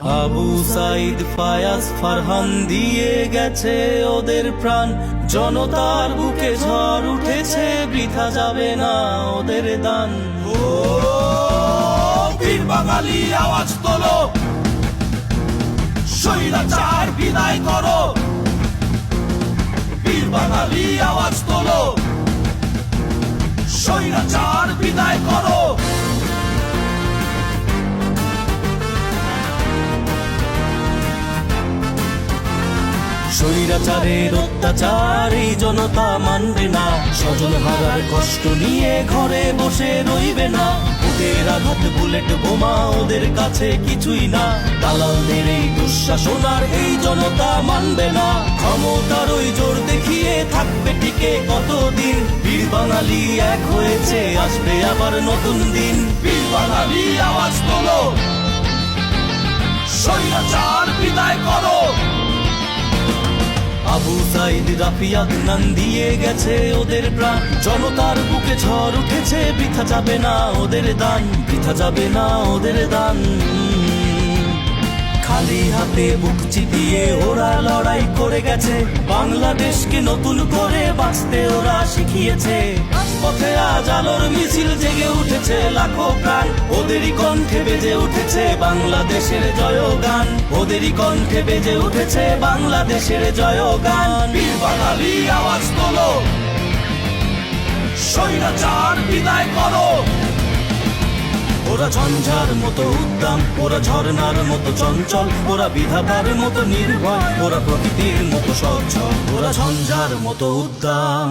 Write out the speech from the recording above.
আবু সাইদ ফায়াজ ফারহান দিয়ে গেছে ওদের প্রাণ, জনতার বুকে ঝড় উঠেছে, বৃথা যাবে না ওদের দান। ও বীর বাঙালি আওয়াজ তোলো, স্বৈরাচার বিদায় করো। বীর বাঙালি আওয়াজ তোলো, স্বৈরাচার বিদায় করো। স্বৈরাচারের অত্যাচার এই জনতা মানবে না, স্বজন হারার কষ্ট নিয়ে ঘরে বসে রইবে না। ওদের আঘাত বুলেট বোমা ওদের কাছে কিছুই না, দালালদের এই দুঃশাসন আর এই জনতা মানবে না। ক্ষমতার ওই জোর দেখিয়ে থাকবে টিকে কতদিন, বীর বাঙালি এক হয়েছে, আসবে আবার নতুন দিন। বীর বাঙালি আওয়াজ তোলো, স্বৈরাচার বিদায় করো। আবু সাইদ রাফি আদনান দিয়ে গেছে ওদের প্রাণ, জনতার বুকে ঝড় উঠেছে, বৃথা যাবে না ওদের দান, বৃথা যাবে না ওদের দান। খালি হাতে বুক চিতিয়ে ওরা লড়াই করে গেছে, বাংলাদেশকে নতুন করে বাঁচতে ওরা শিখিয়েছে। পথে আজ আলোর মিছিল জেগে উঠেছে লাখো প্রাণ, ওদেরই কণ্ঠে বেজে উঠেছে বাংলাদেশের জয়গান, ওদেরই কণ্ঠে বেজে উঠেছে বাংলাদেশের জয়গান। বীর বাঙালি আওয়াজ তোলো, স্বৈরাচার বিদায় করো। ওরা ঝঞ্ঝার মতো উদ্দাম, ওরা ঝর্ণার মতো চঞ্চল, ওরা বিধাতার মতো নির্ভয়, ওরা প্রকৃতির মতো সচ্ছল। ওরা ঝঞ্ঝার মতো উদ্দাম।